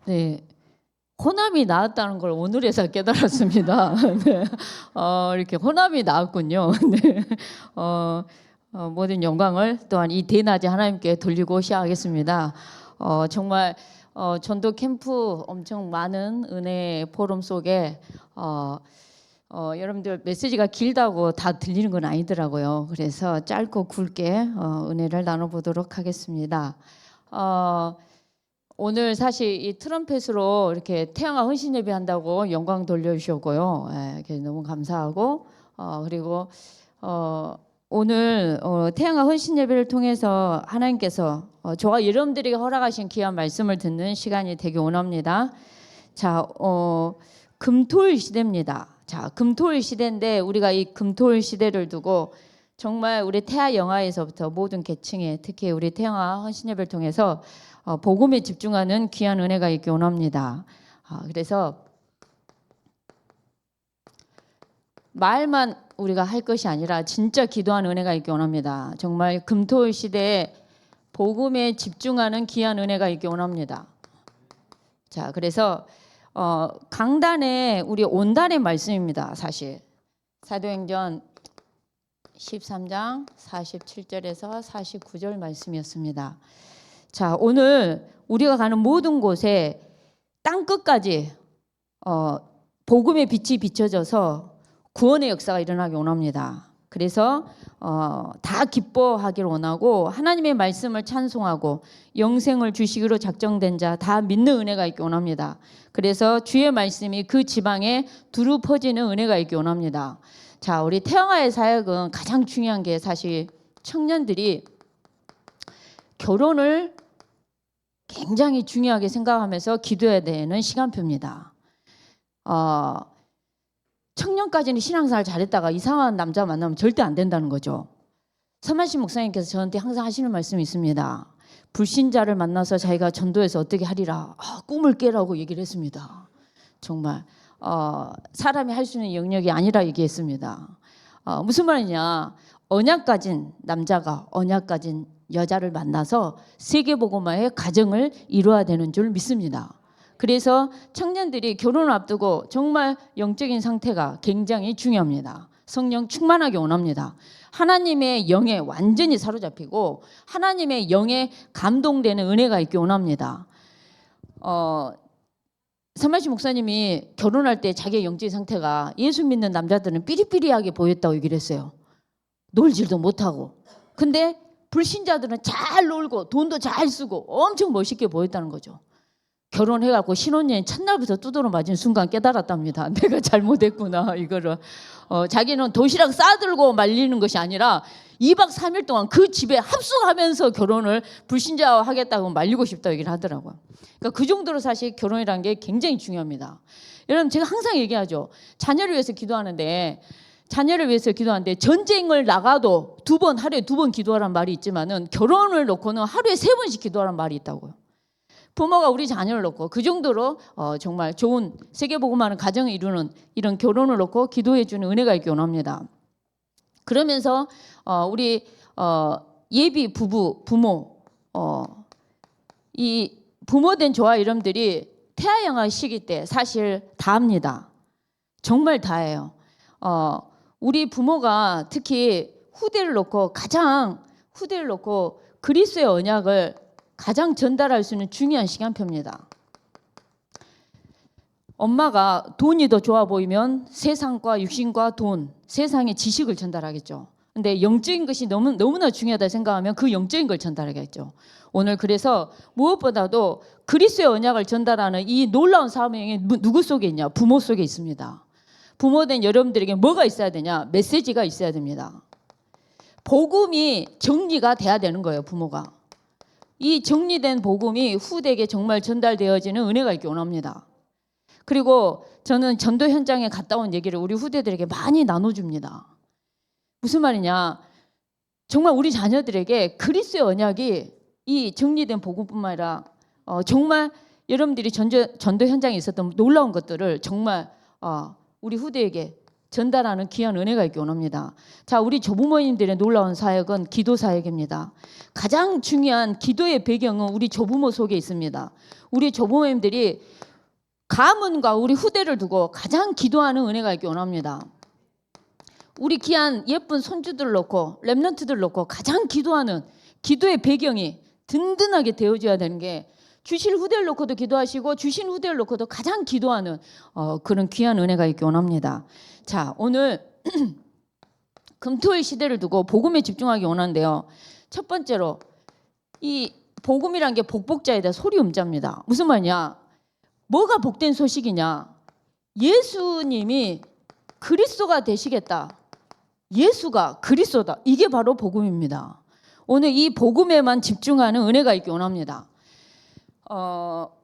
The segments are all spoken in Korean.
네, 호남이 나왔다는 걸 오늘에서 깨달았습니다. 네, 이렇게 호남이 나왔군요. 네, 모든 영광을 또한 이 대낮에 하나님께 돌리고 시작하겠습니다. 정말 전도 캠프 엄청 많은 은혜 포럼 속에 여러분들 메시지가 길다고 다 들리는 건 아니더라고요. 그래서 짧고 굵게 은혜를 나눠보도록 하겠습니다. 오늘 사실 이 트럼펫으로 이렇게 태양아 헌신 예배한다고 영광 돌려주셨고요. 예, 너무 감사하고 그리고 오늘 태양아 헌신 예배를 통해서 하나님께서 저와 여러분들에게 허락하신 귀한 말씀을 듣는 시간이 되기 원합니다. 자, 금토일 시대입니다. 자, 금토일 시대인데 우리가 이 금토일 시대를 두고 정말 우리 태아 영화에서부터 모든 계층에 특히 우리 태양아 헌신 예배를 통해서 복음에 집중하는 귀한 은혜가 있기 원합니다. 그래서 말만 우리가 할 것이 아니라 진짜 기도하는 은혜가 있기 원합니다. 정말 금토일 시대에 복음에 집중하는 귀한 은혜가 있기 원합니다. 자, 그래서 강단에 우리 온단의 말씀입니다. 사실 사도행전 13장 47절에서 49절 말씀이었습니다. 자, 오늘 우리가 가는 모든 곳에 땅끝까지 복음의 빛이 비춰져서 구원의 역사가 일어나기 원합니다. 그래서 다 기뻐하기를 원하고 하나님의 말씀을 찬송하고 영생을 주시기로 작정된 자 다 믿는 은혜가 있기 원합니다. 그래서 주의 말씀이 그 지방에 두루 퍼지는 은혜가 있기 원합니다. 자, 우리 태영아의 사역은 가장 중요한 게 사실 청년들이 결혼을 굉장히 중요하게 생각하면서 기도해야 되는 시간표입니다. 청년까지는 신앙생활 잘했다가 이상한 남자 만나면 절대 안 된다는 거죠. 서만식 목사님께서 저한테 항상 하시는 말씀이 있습니다. 불신자를 만나서 자기가 전도해서 어떻게 하리라 꿈을 깨라고 얘기를 했습니다. 정말 사람이 할 수 있는 영역이 아니라 얘기했습니다. 무슨 말이냐, 언약 가진 남자가 언약 가진 여자를 만나서 세계복음화의 가정을 이루어야 되는 줄 믿습니다. 그래서 청년들이 결혼을 앞두고 정말 영적인 상태가 굉장히 중요합니다. 성령 충만하게 원합니다. 하나님의 영에 완전히 사로잡히고 하나님의 영에 감동되는 은혜가 있기 원합니다. 서만식 목사님이 결혼할 때 자기의 영적인 상태가 예수 믿는 남자들은 삐리삐리하게 보였다고 얘기를 했어요. 놀지도 못하고. 근데 불신자들은 잘 놀고 돈도 잘 쓰고 엄청 멋있게 보였다는 거죠. 결혼해갖고 신혼여행 첫날부터 두드러 맞은 순간 깨달았답니다. 내가 잘못했구나 이거를. 자기는 도시락 싸들고 말리는 것이 아니라 2박 3일 동안 그 집에 합숙하면서 결혼을 불신자와 하겠다고 말리고 싶다고 얘기를 하더라고요. 그러니까 그 정도로 사실 결혼이라는 게 굉장히 중요합니다. 여러분 제가 항상 얘기하죠. 자녀를 위해서 기도하는데 전쟁을 나가도 하루에 2번 기도하라는 말이 있지만은 결혼을 놓고는 하루에 3번씩 기도하라는 말이 있다고요. 부모가 우리 자녀를 놓고 그 정도로 정말 좋은 세계복음화하는 가정을 이루는 이런 결혼을 놓고 기도해 주는 은혜가 있기 원합니다. 그러면서 우리 예비 부모 이 부모된 저와 여러분들이 태아영아 시기 때 사실 다 합니다. 정말 다해요. 우리 부모가 특히 후대를 놓고 그리스도의 언약을 가장 전달할 수 있는 중요한 시간표입니다. 엄마가 돈이 더 좋아 보이면 세상과 육신과 돈, 세상의 지식을 전달하겠죠. 근데 영적인 것이 너무나 중요하다 생각하면 그 영적인 걸 전달하겠죠. 오늘 그래서 무엇보다도 그리스도의 언약을 전달하는 이 놀라운 사명이 누구 속에 있냐? 부모 속에 있습니다. 부모된 여러분들에게 뭐가 있어야 되냐? 메시지가 있어야 됩니다. 복음이 정리가 돼야 되는 거예요, 부모가. 이 정리된 복음이 후대에게 정말 전달되어지는 은혜가 있기 원합니다. 그리고 저는 전도 현장에 갔다 온 얘기를 우리 후대들에게 많이 나눠줍니다. 무슨 말이냐? 정말 우리 자녀들에게 그리스도의 언약이 이 정리된 복음뿐만 아니라 정말 여러분들이 전도 현장에 있었던 놀라운 것들을 정말 우리 후대에게 전달하는 귀한 은혜가 있기 원합니다. 자, 우리 조부모님들의 놀라운 사역은 기도 사역입니다. 가장 중요한 기도의 배경은 우리 조부모 속에 있습니다. 우리 조부모님들이 가문과 우리 후대를 두고 가장 기도하는 은혜가 있기 원합니다. 우리 귀한 예쁜 손주들 놓고 랩런트들 놓고 가장 기도하는 기도의 배경이 든든하게 되어줘야 되는 게 주실 후대를 놓고도 기도하시고 주신 후대를 놓고도 가장 기도하는 그런 귀한 은혜가 있기 원합니다. 자, 오늘 금토일 시대를 두고 복음에 집중하기 원하는데요. 첫 번째로 이 복음이란 게 복복자에다 소리음자입니다. 무슨 말이냐? 뭐가 복된 소식이냐? 예수님이 그리스도가 되시겠다. 예수가 그리스도다. 이게 바로 복음입니다. 오늘 이 복음에만 집중하는 은혜가 있기 원합니다.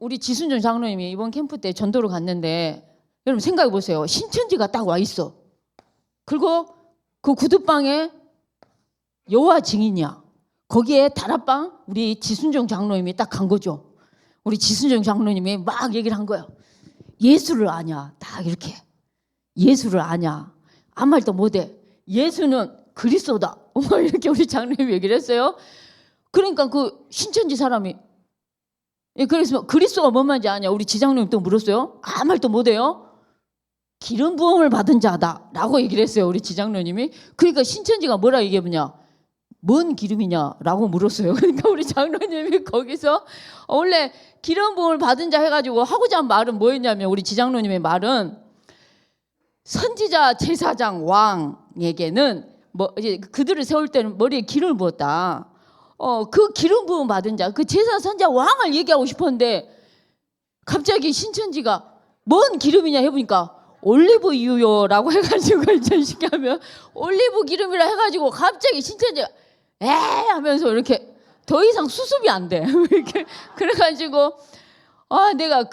우리 지순정 장로님이 이번 캠프 때 전도를 갔는데 여러분 생각해 보세요. 신천지가 딱 와 있어. 그리고 그 구두방에 여호와 증인이야. 거기에 다락방 우리 지순정 장로님이 딱 간 거죠. 우리 지순정 장로님이 막 얘기를 한 거예요. 예수를 아냐. 딱 이렇게. 예수를 아냐. 아무 말도 못해. 예수는 그리스도다. 이렇게 우리 장로님이 얘기를 했어요. 그러니까 그 신천지 사람이 그래서 그리스도가 뭔 말인지 아냐. 우리 지장로님 또 물었어요. 아무 말도 못해요. 기름 부음을 받은 자다라고 얘기를 했어요. 우리 지장로님이. 그러니까 신천지가 뭐라 얘기했냐. 뭔 기름이냐라고 물었어요. 그러니까 우리 장로님이 거기서 원래 기름 부음을 받은 자 해가지고 하고자 한 말은 뭐였냐면 우리 지장로님의 말은 선지자, 제사장, 왕에게는 뭐 이제 그들을 세울 때는 머리에 기름을 부었다. 그 기름 부음 받은 자, 그 제사, 선지자, 왕을 얘기하고 싶었는데 갑자기 신천지가 뭔 기름이냐 해보니까 올리브유요라고 해가지고 이제 쉽게 하면 올리브 기름이라 해가지고 갑자기 신천지가 에 하면서 이렇게 더 이상 수습이 안 돼. 이렇게 그래가지고 내가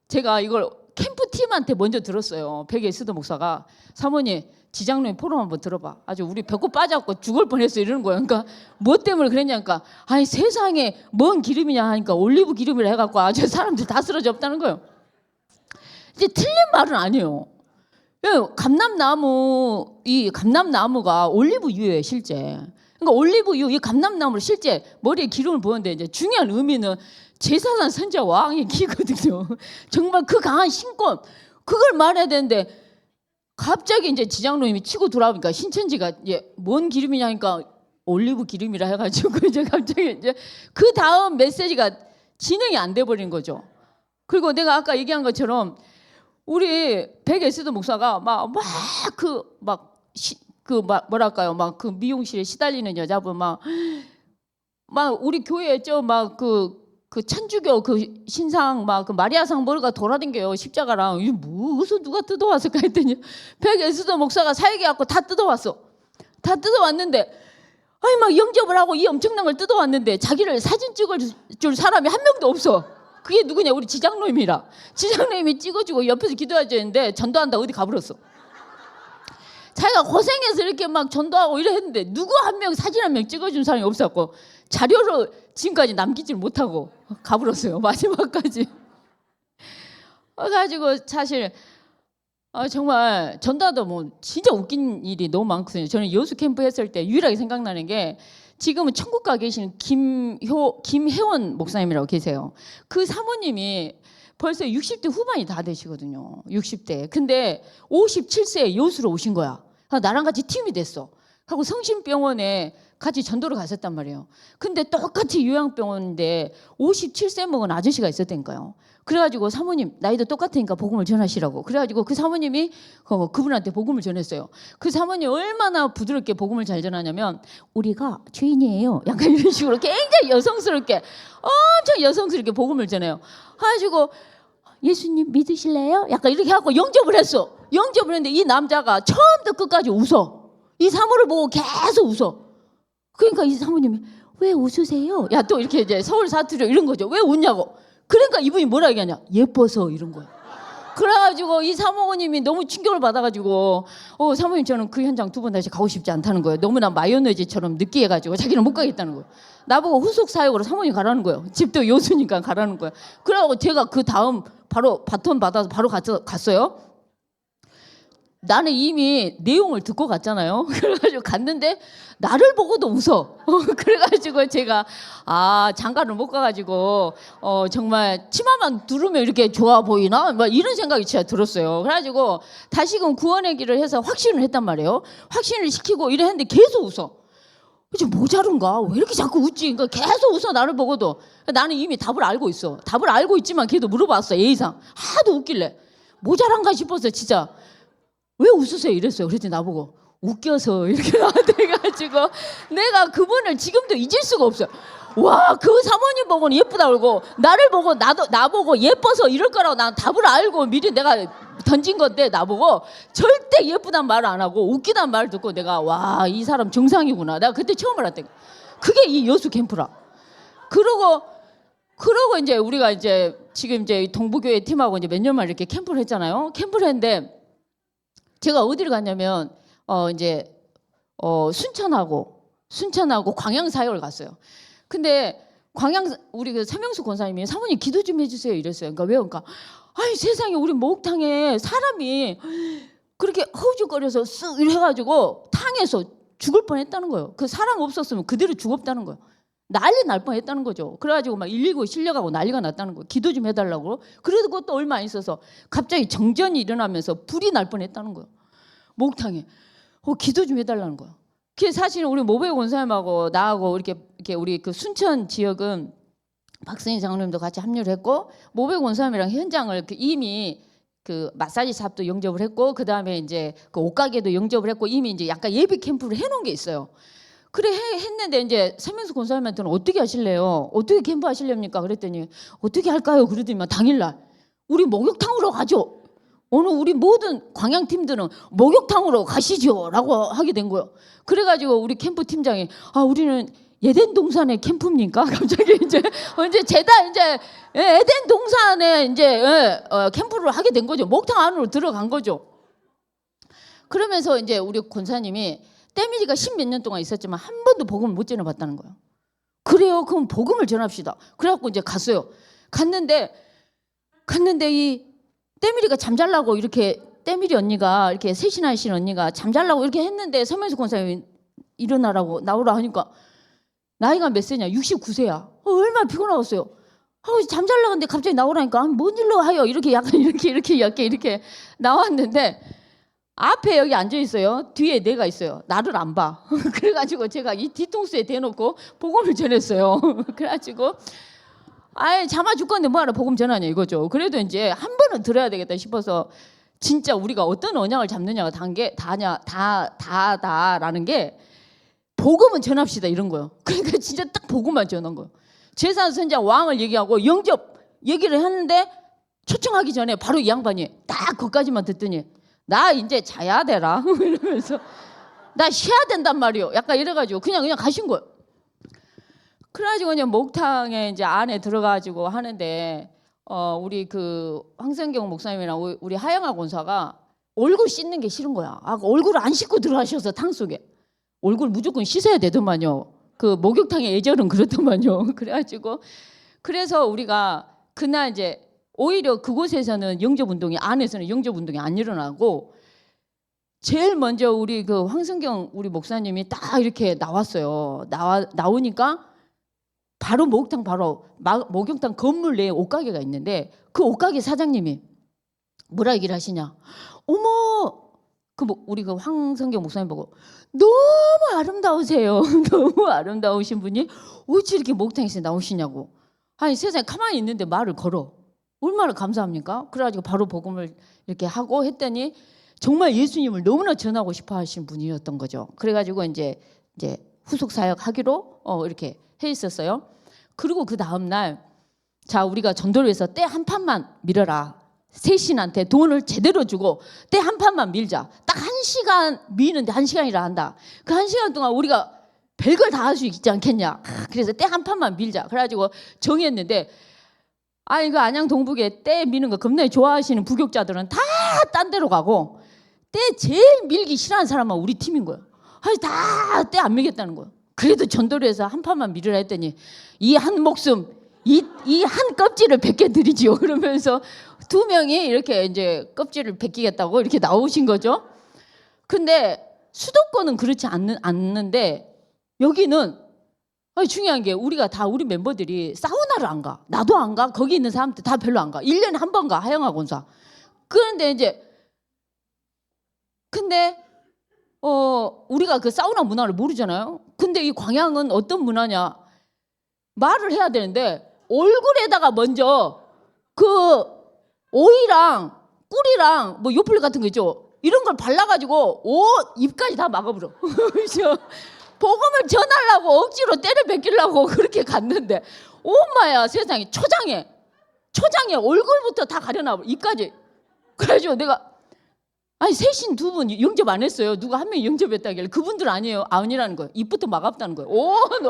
제가 이걸 캠프팀한테 먼저 들었어요. 백예스더 목사가 사모님 지장로님 포럼 한번 들어봐. 아주 우리 배꼽 빠져갖고 죽을 뻔했어 이러는 거예요. 그러니까 뭐 때문에 그랬냐니까 아니 세상에 뭔 기름이냐 하니까 올리브 기름이라 해갖고 아주 사람들 다 쓰러져 없다는 거예요. 이제 틀린 말은 아니에요. 감람나무 이 감람나무가 올리브유예요 실제. 그러니까 올리브유 이 감람나무를 실제 머리에 기름을 부었는데 이제 중요한 의미는 제사장 선지자 왕의 기거든요. 정말 그 강한 신권 그걸 말해야 되는데 갑자기 이제 지장로님이 치고 돌아오니까 신천지가 뭔 기름이냐니까 올리브 기름이라 해가지고 이제 갑자기 이제 그 다음 메시지가 진행이 안 돼 버린 거죠. 그리고 내가 아까 얘기한 것처럼 우리 백예스더 목사가 뭐랄까요 막 그 미용실에 시달리는 여자분 막 우리 교회에 그 천주교 그 신상 막 그 마리아상 머리가 돌아댕겨요 십자가랑 이 무슨 누가 뜯어왔을까 했더니 백예스더 목사가 사역해갖고 다 뜯어왔어. 다 뜯어왔는데 아니 막 영접을 하고 이 엄청난 걸 뜯어왔는데 자기를 사진 찍어줄 사람이 한 명도 없어. 그게 누구냐 우리 지장로님이라. 지장로님이 찍어주고 옆에서 기도해줘야 되는데 전도한다 어디 가버렸어. 자기가 고생해서 이렇게 막 전도하고 이래 했는데 누구 한 명 사진 한 명 찍어준 사람이 없었고 자료로 지금까지 남기질 못하고 가버렸어요. 마지막까지. 그래가지고 사실 정말 전도하다 뭐 진짜 웃긴 일이 너무 많거든요. 저는 여수 캠프 했을 때 유일하게 생각나는 게 지금은 천국 가 계시는 김혜원 목사님이라고 계세요. 그 사모님이 벌써 60대 후반이 다 되시거든요. 60대. 근데 57세에 여수로 오신 거야. 나랑 같이 팀이 됐어. 하고 성심병원에 같이 전도를 갔었단 말이에요. 근데 똑같이 요양병원인데 57세 먹은 아저씨가 있었다니까요. 그래가지고 사모님 나이도 똑같으니까 복음을 전하시라고. 그래가지고 그 사모님이 그분한테 복음을 전했어요. 그 사모님이 얼마나 부드럽게 복음을 잘 전하냐면 우리가 주인이에요. 약간 이런 식으로 굉장히 여성스럽게 엄청 여성스럽게 복음을 전해요. 그래가지고 예수님 믿으실래요? 약간 이렇게 하고 영접을 했어. 영접을 했는데 이 남자가 처음부터 끝까지 웃어. 이 사모를 보고 계속 웃어. 그러니까 이 사모님이 왜 웃으세요? 야 또 이렇게 이제 서울 사투리 이런 거죠. 왜 웃냐고. 그러니까 이분이 뭐라 얘기하냐. 예뻐서 이런 거야. 그래가지고 이 사모님이 너무 충격을 받아가지고 사모님 저는 그 현장 두 번 다시 가고 싶지 않다는 거예요. 너무나 마요네즈처럼 느끼해가지고 자기는 못 가겠다는 거예요. 나보고 후속 사역으로 사모님 가라는 거예요. 집도 여수니까 가라는 거예요. 그래가지고 제가 그 다음 바로 바톤 받아서 바로 갔어요. 나는 이미 내용을 듣고 갔잖아요. 그래가지고 갔는데 나를 보고도 웃어. 그래가지고 제가 장가를 못 가가지고 정말 치마만 두르면 이렇게 좋아 보이나? 막 이런 생각이 진짜 들었어요. 그래가지고 다시금 구원의 길을 해서 확신을 했단 말이에요. 확신을 시키고 이래 했는데 계속 웃어. 이제 모자른가? 왜 이렇게 자꾸 웃지? 그러니까 계속 웃어 나를 보고도. 나는 이미 답을 알고 있어. 답을 알고 있지만 걔도 물어봤어. 예의상. 하도 웃길래. 모자란가 싶어서 진짜. 왜 웃으세요? 이랬어요. 그랬더니 나보고 웃겨서 이렇게 나한테 해가지고 내가 그분을 지금도 잊을 수가 없어요. 와, 그 사모님 보고는 예쁘다 그러고 나를 보고 나보고 예뻐서 이럴 거라고 난 답을 알고 미리 내가 던진 건데 나보고 절대 예쁘단 말을 안 하고 웃기단 말을 듣고 내가 와, 이 사람 정상이구나. 내가 그때 처음 알았대. 그게 이 여수 캠프라. 그러고 이제 우리가 이제 지금 이제 동부교회 팀하고 이제 몇 년 만에 이렇게 캠프를 했잖아요. 캠프를 했는데 제가 어디를 갔냐면 이제 순천하고 광양 사역을 갔어요. 근데 우리 그 서명수 권사님이 사모님 기도 좀 해주세요 이랬어요. 그러니까 왜요? 그러니까 아이 세상에 우리 목욕탕에 사람이 그렇게 허우적거려서 쓱 이래가지고 탕에서 죽을 뻔했다는 거예요. 그 사람 없었으면 그대로 죽었다는 거예요. 난리 날 뻔했다는 거죠. 그래가지고 막 119 실려가고 난리가 났다는 거예요. 기도 좀 해달라고. 그래도 그것도 얼마 안 있어서 갑자기 정전이 일어나면서 불이 날 뻔했다는 거예요. 목욕탕에. 기도 좀 해달라는 거예요. 그게 사실은 우리 모베 권사님하고 나하고 이렇게 우리 그 순천 지역은 박승희 장로님도 같이 합류를 했고 모베 권사님이랑 현장을 이미 그 마사지 샵도 영접을 했고 그 다음에 이제 그 옷가게도 영접을 했고 이미 이제 약간 예비 캠프를 해놓은 게 있어요. 그래 했는데 이제 서명수 권사님한테는 어떻게 하실래요? 어떻게 캠프 하실렵니까? 그랬더니 어떻게 할까요? 그러더니만 당일날 우리 목욕탕으로 가죠. 오늘 우리 모든 광양팀들은 목욕탕으로 가시죠 라고 하게 된 거예요. 그래가지고 우리 캠프 팀장이 우리는 에덴 동산의 캠프입니까? 갑자기 이제 제다 이제 에덴 동산에 이제 캠프를 하게 된 거죠. 목욕탕 안으로 들어간 거죠. 그러면서 이제 우리 권사님이 때밀이가 10몇 년 동안 있었지만 한 번도 복음을 못 전해봤다는 거예요. 그래요? 그럼 복음을 전합시다. 그래갖고 이제 갔어요. 갔는데 이 때밀이가 잠잘라고 이렇게 때밀이 언니가 이렇게 셋이나 언니가 잠잘라고 이렇게 했는데 서명수 권사님이 일어나라고 나오라 하니까 나이가 몇 세냐? 69세야. 얼마나 피곤하겠어요. 잠잘라는데 갑자기 나오라니까 뭔 일로 하여 이렇게 약간 이렇게 나왔는데 앞에 여기 앉아 있어요. 뒤에 내가 있어요. 나를 안 봐. 그래가지고 제가 이 뒤통수에 대놓고 복음을 전했어요. 그래가지고 잠아 죽겠는데 뭐하러 복음 전하냐 이거죠. 그래도 이제 한 번은 들어야 되겠다 싶어서 진짜 우리가 어떤 언약을 잡느냐가 다라는 게 복음은 전합시다 이런 거예요. 그러니까 진짜 딱 복음만 전한 거예요. 제사 선지자 왕을 얘기하고 영접 얘기를 했는데 초청하기 전에 바로 이 양반이 딱 그것까지만 듣더니 나 이제 자야 되라 이러면서 나 쉬어야 된단 말이요. 약간 이래가지고 그냥 가신 거예요. 그래가지고 그냥 목탕에 이제 안에 들어가지고 하는데 우리 그 황성경 목사님이랑 우리 하영아 권사가 얼굴 씻는 게 싫은 거야. 얼굴을 안 씻고 들어가셔서 탕 속에 얼굴 무조건 씻어야 되더만요. 그 목욕탕의 예절은 그렇더만요. 그래서 우리가 그날 이제 오히려 그곳에서는 영접운동이 안에서는 영접운동이 안 일어나고 제일 먼저 우리 그 황성경 우리 목사님이 딱 이렇게 나왔어요. 나오니까 바로 목욕탕 목욕탕 건물 내에 옷가게가 있는데 그 옷가게 사장님이 뭐라 얘기를 하시냐? 어머, 우리 그 황성경 목사님 보고 너무 아름다우세요. 너무 아름다우신 분이 어찌 이렇게 목욕탕에서 나오시냐고. 아니 세상에 가만히 있는데 말을 걸어. 얼마나 감사합니까? 그래가지고 바로 복음을 이렇게 하고 했더니 정말 예수님을 너무나 전하고 싶어 하신 분이었던 거죠. 그래가지고 이제 후속 사역 하기로 이렇게 해 있었어요. 그리고 그 다음 날 자 우리가 전도를 해서 때 한 판만 밀어라. 셋신한테 돈을 제대로 주고 때 한 판만 밀자. 딱 1시간 미는데 1시간이라 한다. 그 1시간 동안 우리가 별걸 다 할 수 있지 않겠냐. 그래서 때 한 판만 밀자. 그래가지고 정했는데 그 안양 동북에 때 미는 거 겁나게 좋아하시는 부교자들은 다 딴 데로 가고 때 제일 밀기 싫어하는 사람만 우리 팀인 거예요. 다 때 안 밀겠다는 거예요. 그래도 전도를 해서 한 판만 밀으라 했더니 이 한 목숨 이 한 껍질을 벗겨드리지요. 그러면서 2명이 이렇게 이제 껍질을 벗기겠다고 이렇게 나오신 거죠. 근데 수도권은 그렇지 않는데 여기는 중요한 게 우리가 다 우리 멤버들이 사우나를 안 가. 나도 안 가. 거기 있는 사람들 다 별로 안 가. 1년에 한 번 가. 하영학 원사. 그런데 우리가 그 사우나 문화를 모르잖아요. 근데 이 광양은 어떤 문화냐? 말을 해야 되는데 얼굴에다가 먼저 그 오이랑 꿀이랑 뭐 요플레 같은 거 있죠. 이런 걸 발라가지고 입까지 다 막아버려. 복음을 전하려고 억지로 때려 베끼려고 그렇게 갔는데 엄마야 세상에 초장에 얼굴부터 다 가려놔 입까지. 그래가지고 내가 셋인 두 분 영접 안 했어요. 누가 한 명이 영접했다길래 그분들 아니라는 거예요. 입부터 막았다는 거예요. 온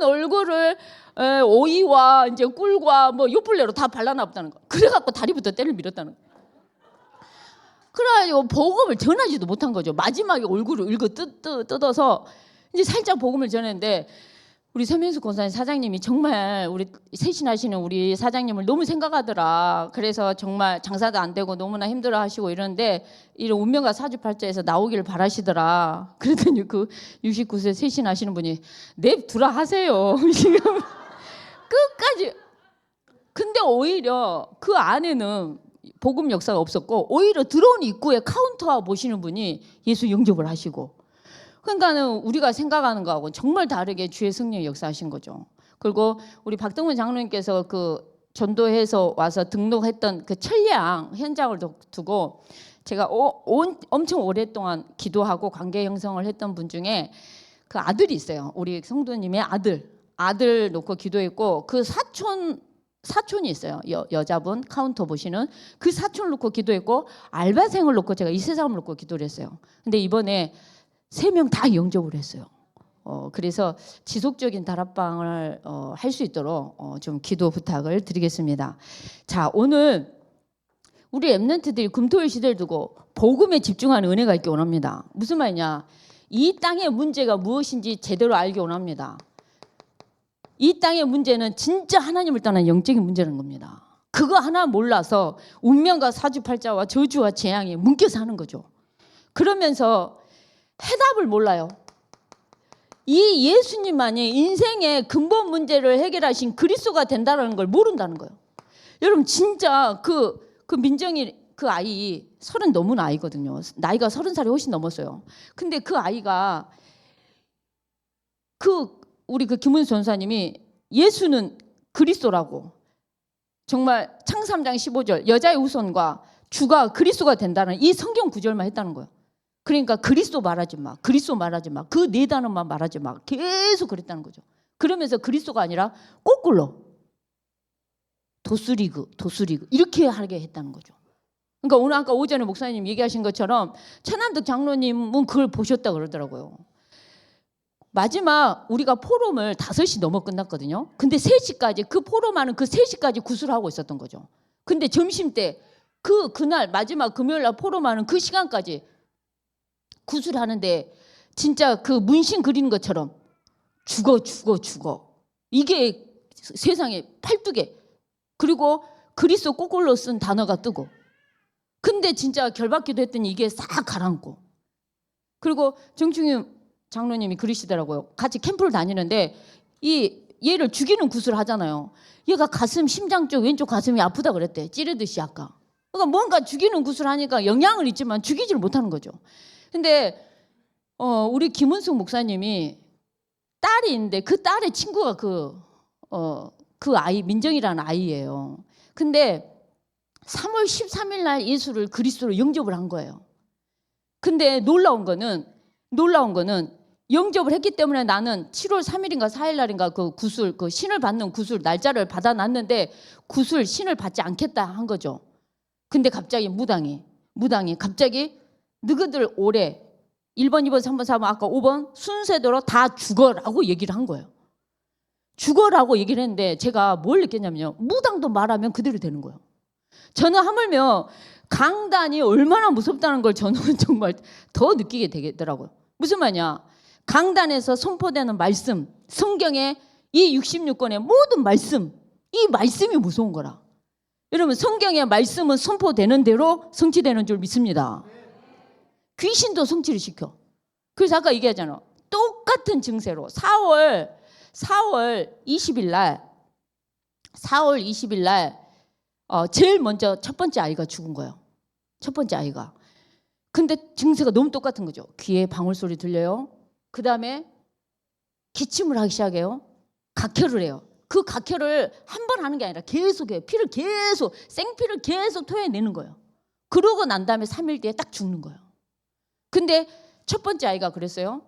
얼굴을 오이와 이제 꿀과 뭐 요플레로 다 발라놨다는 거. 그래갖고 다리부터 때를 밀었다는 거예요. 그래가지고 복음을 전하지도 못한 거죠. 마지막에 얼굴을 뜯어서 이제 살짝 복음을 전했는데 우리 서명수 권사님 사장님이 정말 우리 세신하시는 우리 사장님을 너무 생각하더라. 그래서 정말 장사도 안 되고 너무나 힘들어하시고 이러는데 이런 운명과 사주팔자에서 나오기를 바라시더라. 그랬더니 그 69세 세신하시는 분이 냅두라 하세요. 지금 끝까지. 근데 오히려 그 안에는 복음 역사가 없었고 오히려 들어온 입구에 카운터 보시는 분이 예수 영접을 하시고, 그러니까는 우리가 생각하는 거하고 정말 다르게 주의 성령이 역사하신 거죠. 그리고 우리 박동훈 장로님께서 그 전도해서 와서 등록했던 그 천리양 현장을 두고 제가 엄청 오랫동안 기도하고 관계 형성을 했던 분 중에 그 아들이 있어요. 우리 성도님의 아들 놓고 기도했고 그 사촌이 있어요. 여자분 카운터 보시는 그 사촌을 놓고 기도했고 알바생을 놓고 제가 이 세상을 놓고 기도를 했어요. 근데 이번에 3명 다 영접을 했어요. 그래서 지속적인 다락방을 할 수 있도록 좀 기도 부탁을 드리겠습니다. 자, 오늘 우리 랩런트들이 금토일 시대를 두고 복음에 집중하는 은혜가 있기 원합니다. 무슨 말이냐? 이 땅의 문제가 무엇인지 제대로 알기 원합니다. 이 땅의 문제는 진짜 하나님을 떠난 영적인 문제라는 겁니다. 그거 하나 몰라서 운명과 사주팔자와 저주와 재앙에 묶여 사는 거죠. 그러면서 해답을 몰라요. 이 예수님만이 인생의 근본 문제를 해결하신 그리스도가 된다는 걸 모른다는 거예요. 여러분 진짜 그 민정이 그 아이 30 넘은 아이거든요. 나이가 30살이 훨씬 넘었어요. 근데 그 아이가 우리 김은수 전사님이 예수는 그리스도라고 정말 창사 3장 15절 여자의 후손과 주가 그리스도가 된다는 이 성경 구절만 했다는 거예요. 그러니까 그리스도 말하지 마. 그리스도 말하지 마. 그 네 단어만 말하지 마. 계속 그랬다는 거죠. 그러면서 그리스도가 아니라 거꾸로 도스리그 이렇게 하게 했다는 거죠. 그러니까 오늘 아까 오전에 목사님 얘기하신 것처럼 천안득 장로님은 그걸 보셨다 그러더라고요. 마지막 우리가 포럼을 5시 넘어 끝났거든요. 근데 3시까지 그 포럼하는 그 3시까지 구술하고 있었던 거죠. 근데 점심때 그날 마지막 금요일날 포럼하는 그 시간까지 구술하는데 진짜 그 문신 그리는 것처럼 죽어 이게 세상에 12개 그리고 그리스도 거꾸로 쓴 단어가 뜨고 근데 진짜 결박기도 했더니 이게 싹 가라앉고 그리고 정충윤 장로님이 그러시더라고요. 같이 캠프를 다니는데 얘를 죽이는 구슬을 하잖아요. 얘가 심장 쪽 왼쪽 가슴이 아프다 그랬대. 찌르듯이 아까. 그러니까 뭔가 죽이는 구슬을 하니까 영향을 있지만 죽이지를 못하는 거죠. 근데 우리 김은숙 목사님이 딸이 있는데 그 딸의 친구가 그 아이 민정이라는 아이예요. 근데 3월 13일 날 예수를 그리스도로 영접을 한 거예요. 근데 놀라운 거는 영접을 했기 때문에 나는 7월 3일인가 4일 날인가 그 구술 그 신을 받는 구술 날짜를 받아놨는데 구술 신을 받지 않겠다 한 거죠. 근데 갑자기 무당이 갑자기 너희들 올해 1번, 2번, 3번, 4번, 아까 5번 순서대로 다 죽어라고 얘기를 한 거예요. 죽어라고 얘기를 했는데 제가 뭘 느꼈냐면요. 무당도 말하면 그대로 되는 거예요. 저는 하물며 강단이 얼마나 무섭다는 걸 저는 정말 더 느끼게 되더라고요. 무슨 말이냐. 강단에서 선포되는 말씀, 성경의 이 66권의 모든 말씀, 이 말씀이 무서운 거라. 여러분 성경의 말씀은 선포되는 대로 성취되는 줄 믿습니다. 귀신도 성취를 시켜. 그래서 아까 얘기하잖아. 똑같은 증세로 4월 20일 날 제일 먼저 첫 번째 아이가 죽은 거예요. 첫 번째 아이가. 근데 증세가 너무 똑같은 거죠. 귀에 방울소리 들려요. 그 다음에 기침을 하기 시작해요. 각혈을 해요. 그 각혈을 한 번 하는 게 아니라 계속 해요. 피를 계속, 생피를 계속 토해내는 거예요. 그러고 난 다음에 3일 뒤에 딱 죽는 거예요. 근데 첫 번째 아이가 그랬어요.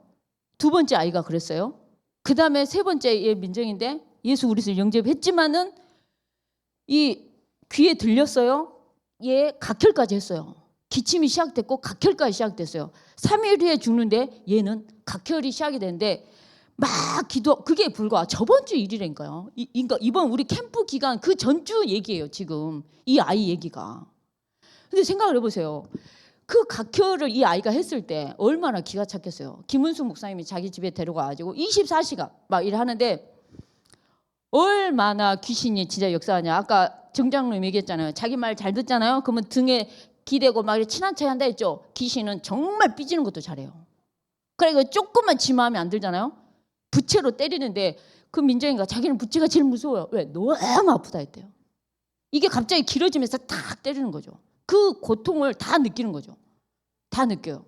두 번째 아이가 그랬어요. 그 다음에 세 번째 얘 민정인데 예수 그리스도 영접했지만은 이 귀에 들렸어요. 얘 각혈까지 했어요. 기침이 시작됐고 각혈까지 시작됐어요. 3일 후에 죽는데 얘는 각혈이 시작이 되는데 막 기도, 그게 불과 저번 주 일이라니까요. 그러니까 이번 우리 캠프 기간 그 전주 얘기예요. 지금 이 아이 얘기가. 근데 생각을 해보세요. 그 각혈을 이 아이가 했을 때 얼마나 기가 찼겠어요. 김은수 목사님이 자기 집에 데려가가지고 24시간 막 일하는데 얼마나 귀신이 진짜 역사하냐. 아까 정장로님 얘기했잖아요. 자기 말 잘 듣잖아요. 그러면 등에 기대고 막 친한 척 한다 했죠. 귀신은 정말 삐지는 것도 잘해요. 그러니까 조금만 지 마음에 안 들잖아요. 부채로 때리는데 그 민정이가 자기는 부채가 제일 무서워요. 왜? 너무 아프다 했대요. 이게 갑자기 길어지면서 탁 때리는 거죠. 그 고통을 다 느끼는 거죠. 다 느껴요.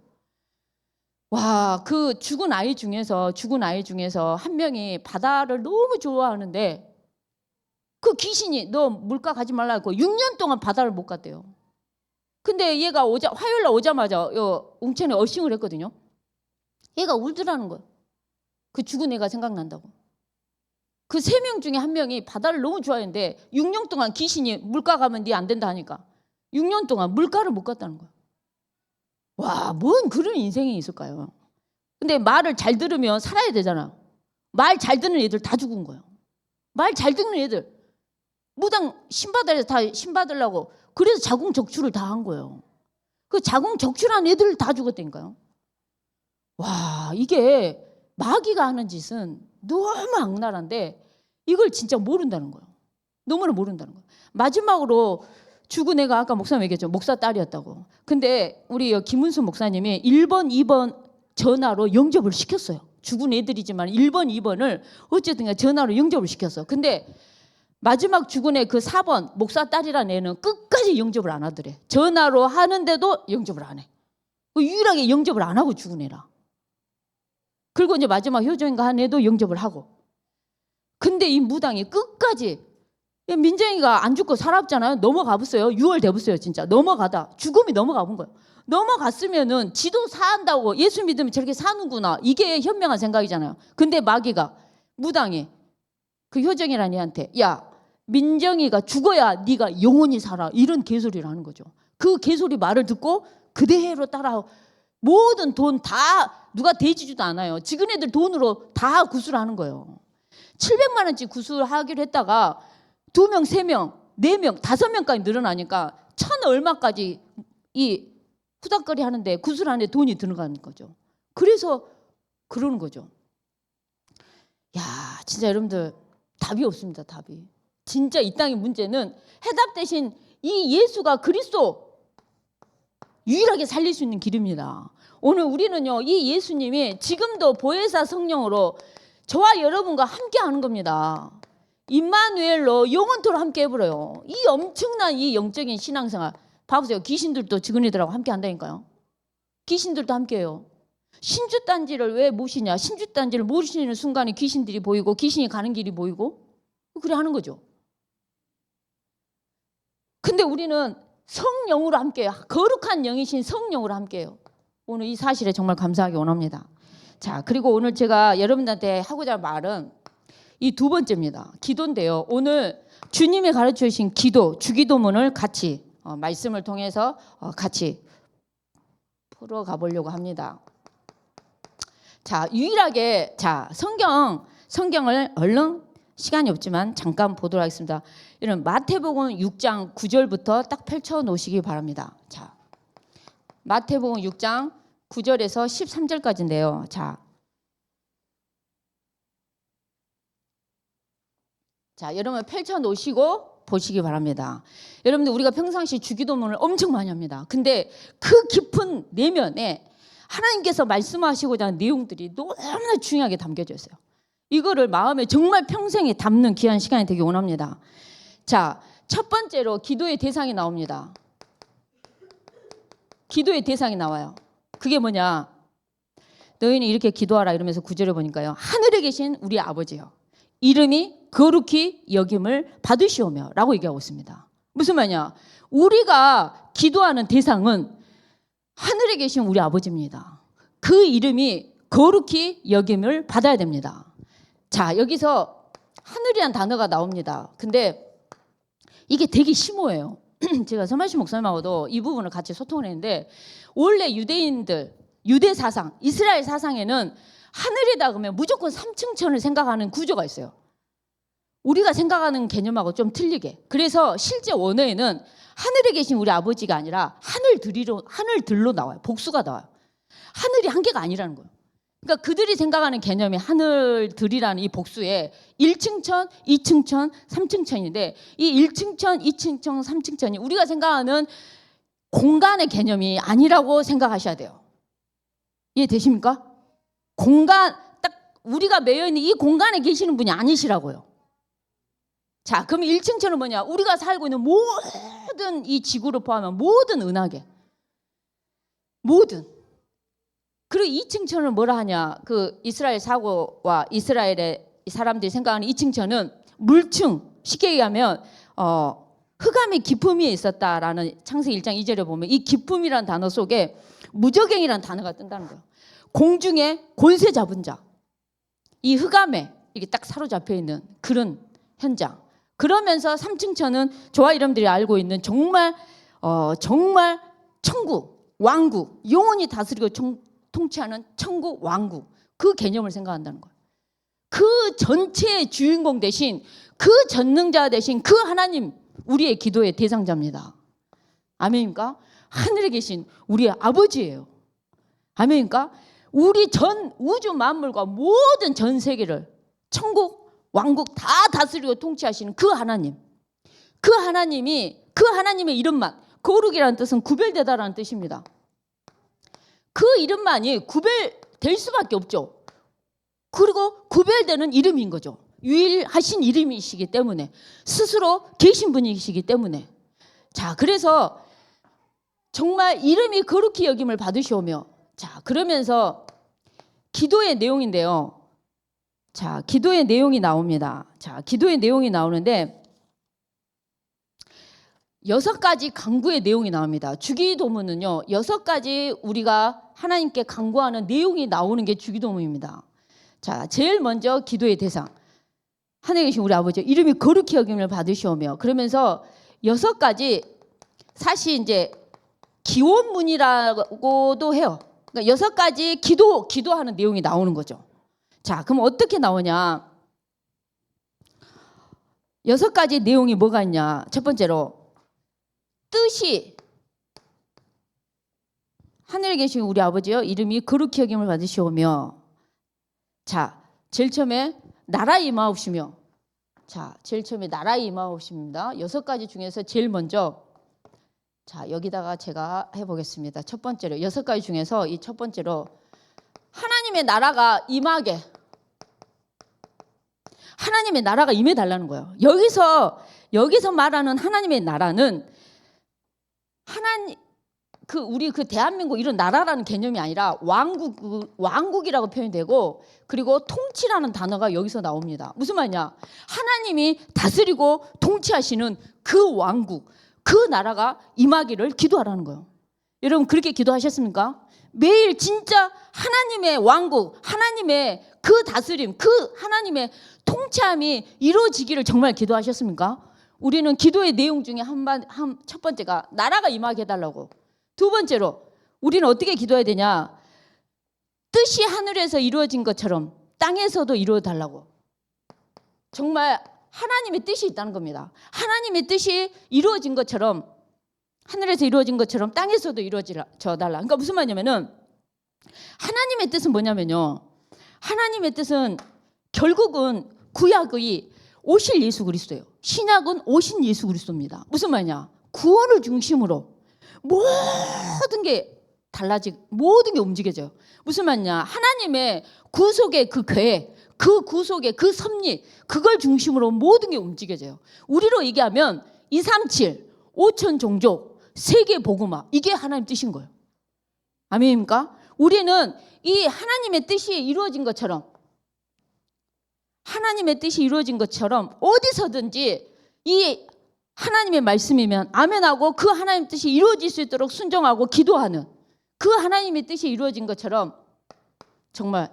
와, 그 죽은 아이 중에서 한 명이 바다를 너무 좋아하는데 그 귀신이 너 물가 가지 말라고 6년 동안 바다를 못 갔대요. 근데 얘가 화요일 날 오자마자 웅천에 어싱을 했거든요. 얘가 울더라는 거예요. 그 죽은 애가 생각난다고. 그 3명 중에 한 명이 바다를 너무 좋아했는데 6년 동안 귀신이 물가 가면 네 안 된다 하니까 6년 동안 물가를 못 갔다는 거예요. 와, 뭔 그런 인생이 있을까요? 근데 말을 잘 들으면 살아야 되잖아. 말 잘 듣는 애들 다 죽은 거예요. 말 잘 듣는 애들. 무당 신받아서 다 신받으려고 그래서 자궁적출을 다 한 거예요. 그 자궁적출한 애들 다 죽었다니까요. 와, 이게 마귀가 하는 짓은 너무 악랄한데 이걸 진짜 모른다는 거예요. 너무나 모른다는 거예요. 마지막으로 죽은 애가 아까 목사님 얘기했죠. 목사 딸이었다고. 근데 우리 김은수 목사님이 1번, 2번 전화로 영접을 시켰어요. 죽은 애들이지만 1번, 2번을 어쨌든 전화로 영접을 시켰어. 근데 마지막 죽은 애 그 4번 목사 딸이라는 애는 끝까지 영접을 안 하더래. 전화로 하는데도 영접을 안 해. 유일하게 영접을 안 하고 죽은 애라. 그리고 이제 마지막 효정인가 한 애도 영접을 하고. 근데 이 무당이 끝까지 민정이가 안 죽고 살았잖아요. 넘어가봤어요. 6월 돼봤어요. 진짜 넘어가다 죽음이 넘어가 본 거예요. 넘어갔으면은 지도 사한다고 예수 믿으면 저렇게 사는구나. 이게 현명한 생각이잖아요. 근데 마귀가 무당이 그 효정이라는 애한테 야 민정이가 죽어야 네가 영원히 살아. 이런 개소리를 하는 거죠. 그 개소리 말을 듣고 그대로 따라하고 모든 돈 다 누가 대주지도 않아요. 지금 애들 돈으로 다 구술을 하는 거예요. 700만 원씩 구술하기로 했다가 2명, 3명, 4명, 5명까지 늘어나니까 1,000 얼마까지 이 후닥거리 하는데 구술하는데 돈이 들어가는 거죠. 그래서 그러는 거죠. 야, 진짜 여러분들 답이 없습니다. 답이. 진짜 이 땅의 문제는 해답 대신 이 예수가 그리스도 유일하게 살릴 수 있는 길입니다. 오늘 우리는요, 이 예수님이 지금도 보혜사 성령으로 저와 여러분과 함께 하는 겁니다. 임마누엘로 영원토록 함께 해버려요. 이 엄청난 이 영적인 신앙생활. 봐보세요. 귀신들도 지근이들하고 함께 한다니까요. 귀신들도 함께 해요. 신주단지를 왜 모시냐. 신주단지를 모시는 순간에 귀신들이 보이고 귀신이 가는 길이 보이고 그래 하는 거죠. 근데 우리는 성령으로 함께해요. 거룩한 영이신 성령으로 함께해요. 오늘 이 사실에 정말 감사하기 원합니다. 자, 그리고 오늘 제가 여러분들한테 하고자 할 말은 이 두 번째입니다. 기도인데요. 오늘 주님이 가르쳐 주신 기도, 주기도문을 같이 말씀을 통해서 같이 풀어가 보려고 합니다. 자, 유일하게 성경을 얼른 시간이 없지만 잠깐 보도록 하겠습니다. 이런 마태복음 6장 9절부터 딱 펼쳐 놓으시기 바랍니다. 자, 마태복음 6장 9절에서 13절까지인데요. 자, 여러분 펼쳐 놓으시고 보시기 바랍니다. 여러분들 우리가 평상시 주기도문을 엄청 많이 합니다. 근데 그 깊은 내면에 하나님께서 말씀하시고자 하는 내용들이 너무나 중요하게 담겨져 있어요. 이거를 마음에 정말 평생에 담는 귀한 시간이 되기 원합니다. 자, 첫 번째로 기도의 대상이 나옵니다. 기도의 대상이 나와요. 그게 뭐냐? 너희는 이렇게 기도하라 이러면서 구절을 보니까요. 하늘에 계신 우리 아버지요. 이름이 거룩히 여김을 받으시오며 라고 얘기하고 있습니다. 무슨 말이냐? 우리가 기도하는 대상은 하늘에 계신 우리 아버지입니다. 그 이름이 거룩히 여김을 받아야 됩니다. 자, 여기서 하늘이란 단어가 나옵니다. 근데 이게 되게 심오해요. 제가 서만식 목사님하고도 이 부분을 같이 소통을 했는데 원래 유대인들, 유대 사상, 이스라엘 사상에는 하늘이다 그러면 무조건 3층천을 생각하는 구조가 있어요. 우리가 생각하는 개념하고 좀 틀리게. 그래서 실제 원어에는 하늘에 계신 우리 아버지가 아니라 하늘들로 나와요. 복수가 나와요. 하늘이 한 개가 아니라는 거예요. 그러니까 그들이 생각하는 개념이 하늘들이라는 이 복수에 1층천, 2층천, 3층천인데 이 1층천, 2층천, 3층천이 우리가 생각하는 공간의 개념이 아니라고 생각하셔야 돼요. 이해되십니까? 공간, 딱 우리가 매여있는 이 공간에 계시는 분이 아니시라고요. 자, 그럼 1층천은 뭐냐? 우리가 살고 있는 모든 이 지구를 포함한 모든 은하계. 모든. 그리고 2층천은 뭐라 하냐? 그 이스라엘 사고와 이스라엘의 사람들이 생각하는 2층천은 물층, 쉽게 얘기하면 흑암의 기품이 있었다라는 창세기 1장 2절에 보면 이 기품이라는 단어 속에 무저갱이라는 단어가 뜬다는 거예요. 공중에 권세 잡은 자. 이 흑암에 이게 딱 사로잡혀 있는 그런 현장. 그러면서 3층천은 저와 여러분들이 알고 있는 정말 천국, 왕국, 영원히 다스리고 통치하는 천국, 왕국 그 개념을 생각한다는 거예요. 그 전체의 주인공 대신 그 전능자 대신 그 하나님 우리의 기도의 대상자입니다. 아멘입니까? 하늘에 계신 우리의 아버지예요. 아멘입니까? 우리 전 우주 만물과 모든 전 세계를 천국, 왕국 다 다스리고 통치하시는 그 하나님. 그 하나님이 그 하나님의 이름만 거룩이라는 뜻은 구별되다라는 뜻입니다. 그 이름만이 구별될 수밖에 없죠. 그리고 구별되는 이름인 거죠. 유일하신 이름이시기 때문에 스스로 계신 분이시기 때문에 자 그래서 정말 이름이 거룩히 여김을 받으시오며 자 그러면서 기도의 내용인데요. 자 기도의 내용이 나옵니다. 자 기도의 내용이 나오는데 6가지 간구의 내용이 나옵니다. 주기도문은요 6가지 우리가 하나님께 간구하는 내용이 나오는 게 주기도문입니다. 자 제일 먼저 기도의 대상 하늘에 계신 우리 아버지 이름이 거룩히 여김을 받으시오며 그러면서 6가지 사실 이제 기원문이라고도 해요. 그러니까 6가지 기도하는 내용이 나오는 거죠. 자 그럼 어떻게 나오냐 6가지 내용이 뭐가 있냐 첫 번째로 뜻이 하늘에 계신 우리 아버지요 이름이 거룩히 여김을 받으시오며 자 제일 처음에 나라에 임하옵시며 자 제일 처음에 나라에 임하옵십니다. 6가지 중에서 제일 먼저 자 여기다가 제가 해보겠습니다. 첫 번째로 6가지 중에서 이 첫 번째로 하나님의 나라가 임하게 하나님의 나라가 임해달라는 거예요. 여기서 말하는 하나님의 나라는 우리 대한민국 이런 나라라는 개념이 아니라 왕국이라고 표현되고 그리고 통치라는 단어가 여기서 나옵니다. 무슨 말이냐? 하나님이 다스리고 통치하시는 그 왕국, 그 나라가 임하기를 기도하라는 거예요. 여러분 그렇게 기도하셨습니까? 매일 진짜 하나님의 왕국, 하나님의 그 다스림, 그 하나님의 통치함이 이루어지기를 정말 기도하셨습니까? 우리는 기도의 내용 중에 첫 번째가 나라가 임하게 해달라고. 두 번째로 우리는 어떻게 기도해야 되냐? 뜻이 하늘에서 이루어진 것처럼 땅에서도 이루어달라고. 정말 하나님의 뜻이 있다는 겁니다. 하나님의 뜻이 이루어진 것처럼 하늘에서 이루어진 것처럼 땅에서도 이루어져 달라. 그러니까 무슨 말이냐면은 하나님의 뜻은 뭐냐면요. 하나님의 뜻은 결국은 구약의 오실 예수 그리스도예요. 신약은 오신 예수 그리스도입니다. 무슨 말이냐? 구원을 중심으로 모든 게 모든 게 움직여져요. 무슨 말이냐? 하나님의 구속의 그 계획, 그 구속의 그 섭리, 그걸 중심으로 모든 게 움직여져요. 우리로 얘기하면 237, 5천 종족, 세계 복음화, 이게 하나님 뜻인 거예요. 아멘입니까? 우리는 이 하나님의 뜻이 이루어진 것처럼, 하나님의 뜻이 이루어진 것처럼 어디서든지 이 하나님의 말씀이면 아멘하고 그 하나님의 뜻이 이루어질 수 있도록 순종하고 기도하는 그 하나님의 뜻이 이루어진 것처럼 정말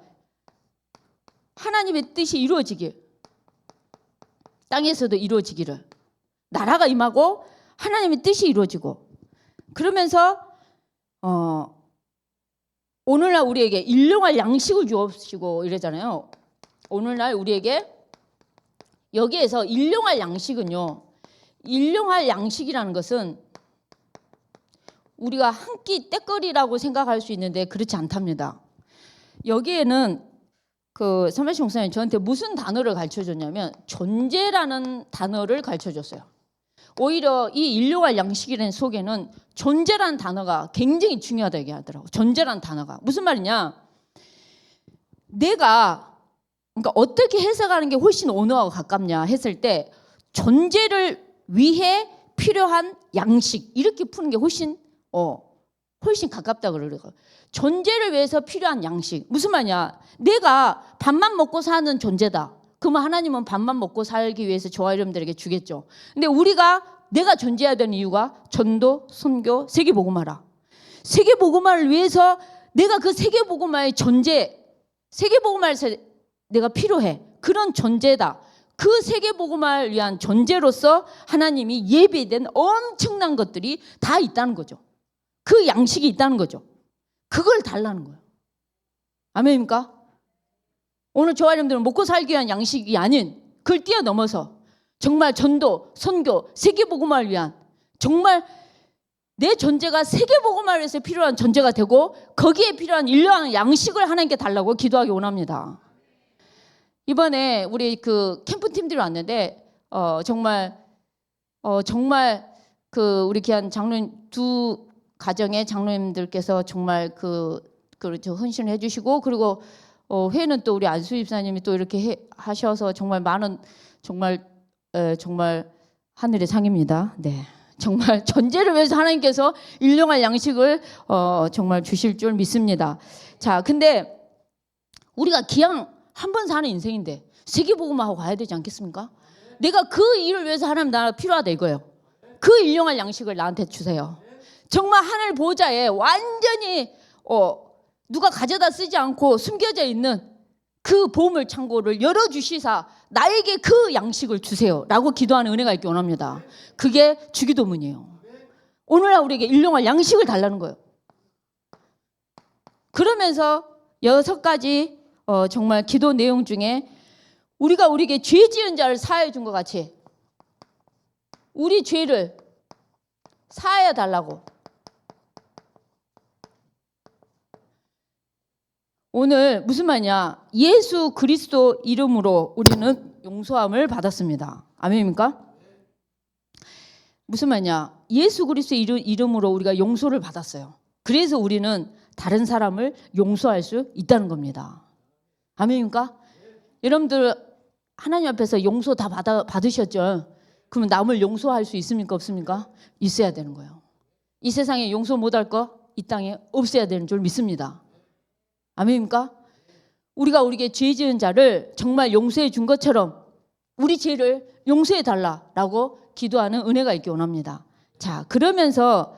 하나님의 뜻이 이루어지길, 땅에서도 이루어지기를, 나라가 임하고 하나님의 뜻이 이루어지고, 그러면서 오늘날 우리에게 일용할 양식을 주옵시고 이러잖아요. 오늘날 우리에게 여기에서 일용할 양식은요, 일용할 양식이라는 것은 우리가 한 끼 떼거리라고 생각할 수 있는데 그렇지 않답니다. 여기에는 그 선배씨 목사님 저한테 무슨 단어를 가르쳐줬냐면 존재라는 단어를 가르쳐줬어요. 오히려 이 일용할 양식이라는 속에는 존재라는 단어가 굉장히 중요하다 얘기하더라고요. 존재라는 단어가 무슨 말이냐? 내가 그러니까 어떻게 해석하는 게 훨씬 언어하고 가깝냐 했을 때 존재를 위해 필요한 양식 이렇게 푸는 게 훨씬 가깝다 그러더라고요. 존재를 위해서 필요한 양식. 무슨 말이냐? 내가 밥만 먹고 사는 존재다. 그러면 하나님은 밥만 먹고 살기 위해서 저와 여러분들에게 주겠죠. 근데 내가 존재해야 되는 이유가 전도, 선교, 세계복음화라. 세계복음화를 위해서 내가 그 세계복음화의 존재, 세계복음화에서 내가 필요해. 그런 존재다. 그 세계복음화를 위한 존재로서 하나님이 예비된 엄청난 것들이 다 있다는 거죠. 그 양식이 있다는 거죠. 그걸 달라는 거예요. 아멘입니까? 오늘 저와 여러분들은 먹고 살기 위한 양식이 아닌 그걸 뛰어넘어서 정말 전도, 선교, 세계복음화를 위한 정말 내 존재가 세계복음화를 위해서 필요한 존재가 되고 거기에 필요한 일용할 양식을 하나님께 달라고 기도하기 원합니다. 이번에 우리 그 캠프팀들이 왔는데 정말 그 우리 귀한 장로님 두 가정의 장로님들께서 정말 그렇죠 헌신을 해주시고 그리고 회는 또 우리 안수 집사님이 또 이렇게 하셔서 정말 많은 정말 하늘의 상입니다. 네, 정말 존재를 위해서 하나님께서 일용할 양식을 정말 주실 줄 믿습니다. 자, 근데 우리가 기왕 한 번 사는 인생인데 세계복음화하고 가야 되지 않겠습니까? 내가 그 일을 위해서 하나님 나라 필요하다 이거예요. 그 일용할 양식을 나한테 주세요. 정말 하늘 보좌에 완전히 누가 가져다 쓰지 않고 숨겨져 있는 그 보물 창고를 열어주시사 나에게 그 양식을 주세요 라고 기도하는 은혜가 있기 원합니다. 그게 주기도문이에요. 오늘날 우리에게 일용할 양식을 달라는 거예요. 그러면서 6가지 정말 기도 내용 중에 우리가 우리에게 죄 지은 자를 사하여 준 것 같이 우리 죄를 사하여 달라고 오늘 무슨 말이냐? 예수 그리스도 이름으로 우리는 용서함을 받았습니다. 아멘입니까? 무슨 말이냐? 예수 그리스도 이름으로 우리가 용서를 받았어요. 그래서 우리는 다른 사람을 용서할 수 있다는 겁니다. 아멘입니까? 여러분들 하나님 앞에서 용서 다 받으셨죠? 그러면 남을 용서할 수 있습니까? 없습니까? 있어야 되는 거예요. 이 세상에 용서 못할 거 이 땅에 없어야 되는 줄 믿습니다. 아멘입니까? 우리가 우리에게 죄 지은 자를 정말 용서해 준 것처럼 우리 죄를 용서해 달라라고 기도하는 은혜가 있기 원합니다. 자, 그러면서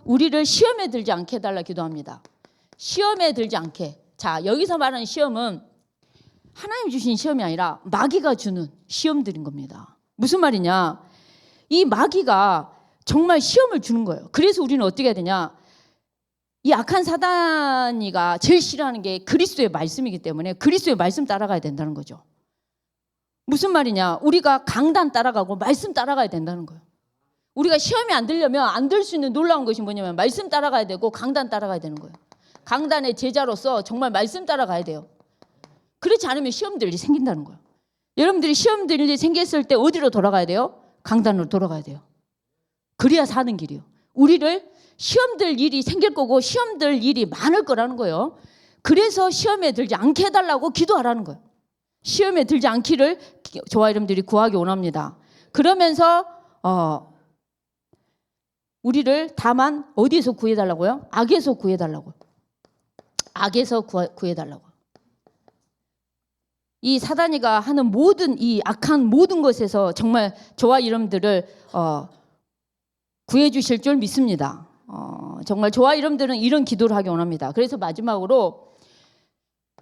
우리를 시험에 들지 않게 해달라 기도합니다. 시험에 들지 않게. 자, 여기서 말하는 시험은 하나님 주신 시험이 아니라 마귀가 주는 시험들인 겁니다. 무슨 말이냐? 이 마귀가 정말 시험을 주는 거예요. 그래서 우리는 어떻게 해야 되냐? 이 악한 사단이가 제일 싫어하는 게 그리스도의 말씀이기 때문에 그리스도의 말씀 따라가야 된다는 거죠. 무슨 말이냐? 우리가 강단 따라가고 말씀 따라가야 된다는 거예요. 우리가 시험이 안 들려면 안 들 수 있는 놀라운 것이 뭐냐면 말씀 따라가야 되고 강단 따라가야 되는 거예요. 강단의 제자로서 정말 말씀 따라가야 돼요. 그렇지 않으면 시험들이 생긴다는 거예요. 여러분들이 시험들이 생겼을 때 어디로 돌아가야 돼요? 강단으로 돌아가야 돼요. 그래야 사는 길이요. 우리를 시험들 일이 생길 거고 시험들 일이 많을 거라는 거예요. 그래서 시험에 들지 않게 해달라고 기도하라는 거예요. 시험에 들지 않기를 저와 여러분들이 구하기 원합니다. 그러면서 우리를 다만 어디에서 구해달라고요? 악에서 구해달라고요. 악에서 구해달라고. 이 사단이가 하는 모든 이 악한 모든 것에서 정말 저와 여러분들을 구해 주실 줄 믿습니다. 정말 저와 여러분들은 이런 기도를 하기 원합니다. 그래서 마지막으로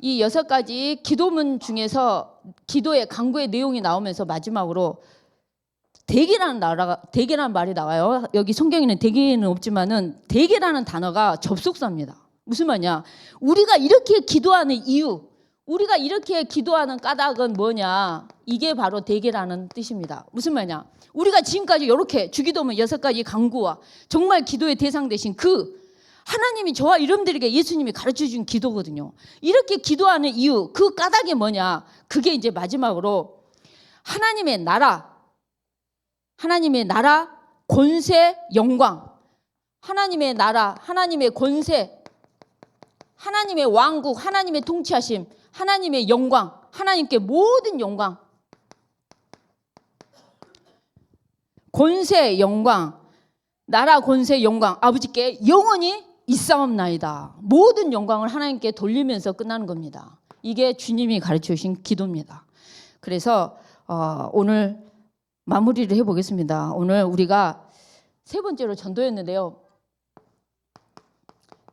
이 6가지 기도문 중에서 기도의 간구의 내용이 나오면서 마지막으로 대개라는 말이 나와요. 여기 성경에는 대개는 없지만은 대개라는 단어가 접속사입니다. 무슨 말이냐? 우리가 이렇게 기도하는 이유, 우리가 이렇게 기도하는 까닭은 뭐냐? 이게 바로 대개라는 뜻입니다. 무슨 말이냐? 우리가 지금까지 이렇게 주기도문 6가지 간구와 정말 기도의 대상 되신 그 하나님이 저와 여러분들에게 예수님이 가르쳐준 기도거든요. 이렇게 기도하는 이유, 그 까닭이 뭐냐? 그게 이제 마지막으로 하나님의 나라, 권세, 영광, 하나님의 나라, 하나님의 권세, 하나님의 왕국, 하나님의 통치하심, 하나님의 영광, 하나님께 모든 영광, 권세, 영광, 나라, 권세, 영광, 아버지께 영원히 있사옵나이다. 모든 영광을 하나님께 돌리면서 끝나는 겁니다. 이게 주님이 가르쳐 주신 기도입니다. 그래서 오늘 마무리를 해보겠습니다. 오늘 우리가 3번째로 전도였는데요.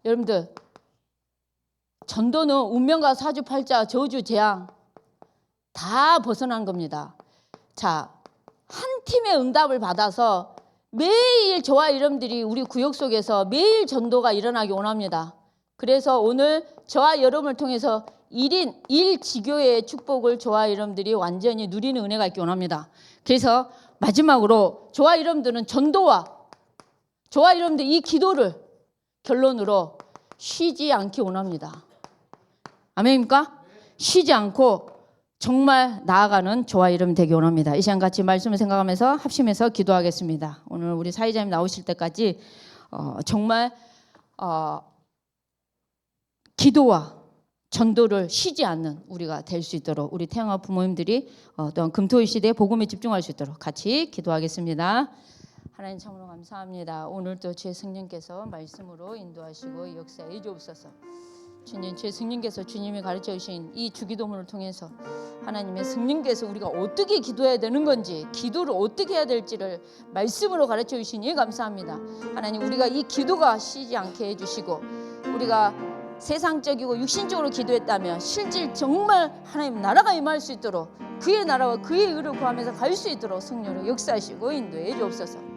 여러분들, 전도는 운명과 사주팔자, 저주, 재앙 다 벗어난 겁니다. 자, 한 팀의 응답을 받아서 매일 저와 여러분들이 우리 구역 속에서 매일 전도가 일어나기 원합니다. 그래서 오늘 저와 여러분을 통해서 1인 1지교의 축복을 저와 여러분들이 완전히 누리는 은혜가 있기 원합니다. 그래서 마지막으로 저와 여러분들은 전도와 저와 여러분들 이 기도를 결론으로 쉬지 않기 원합니다. 아멘입니까? 쉬지 않고 정말 나아가는 저와 여러분 되기 원합니다. 이 시간 같이 말씀을 생각하면서 합심해서 기도하겠습니다. 오늘 우리 사회자님 나오실 때까지 정말 기도와 전도를 쉬지 않는 우리가 될 수 있도록 우리 태영아 부모님들이 또한 금토일 시대에 복음에 집중할 수 있도록 같이 기도하겠습니다. 하나님 참으로 감사합니다. 오늘도 주의 성령께서 말씀으로 인도하시고 역사해 주옵소서. 주님, 주의 성령께서 주님이 가르쳐 주신 이 주기도문을 통해서 하나님의 성령께서 우리가 어떻게 기도해야 되는 건지, 기도를 어떻게 해야 될지를 말씀으로 가르쳐 주시니 감사합니다. 하나님, 우리가 이 기도가 쉬지 않게 해주시고 우리가 세상적이고 육신적으로 기도했다면 실질 정말 하나님 나라가 임할 수 있도록 그의 나라와 그의 의를 구하면서 갈 수 있도록 성령으로 역사하시고 인도해 주옵소서.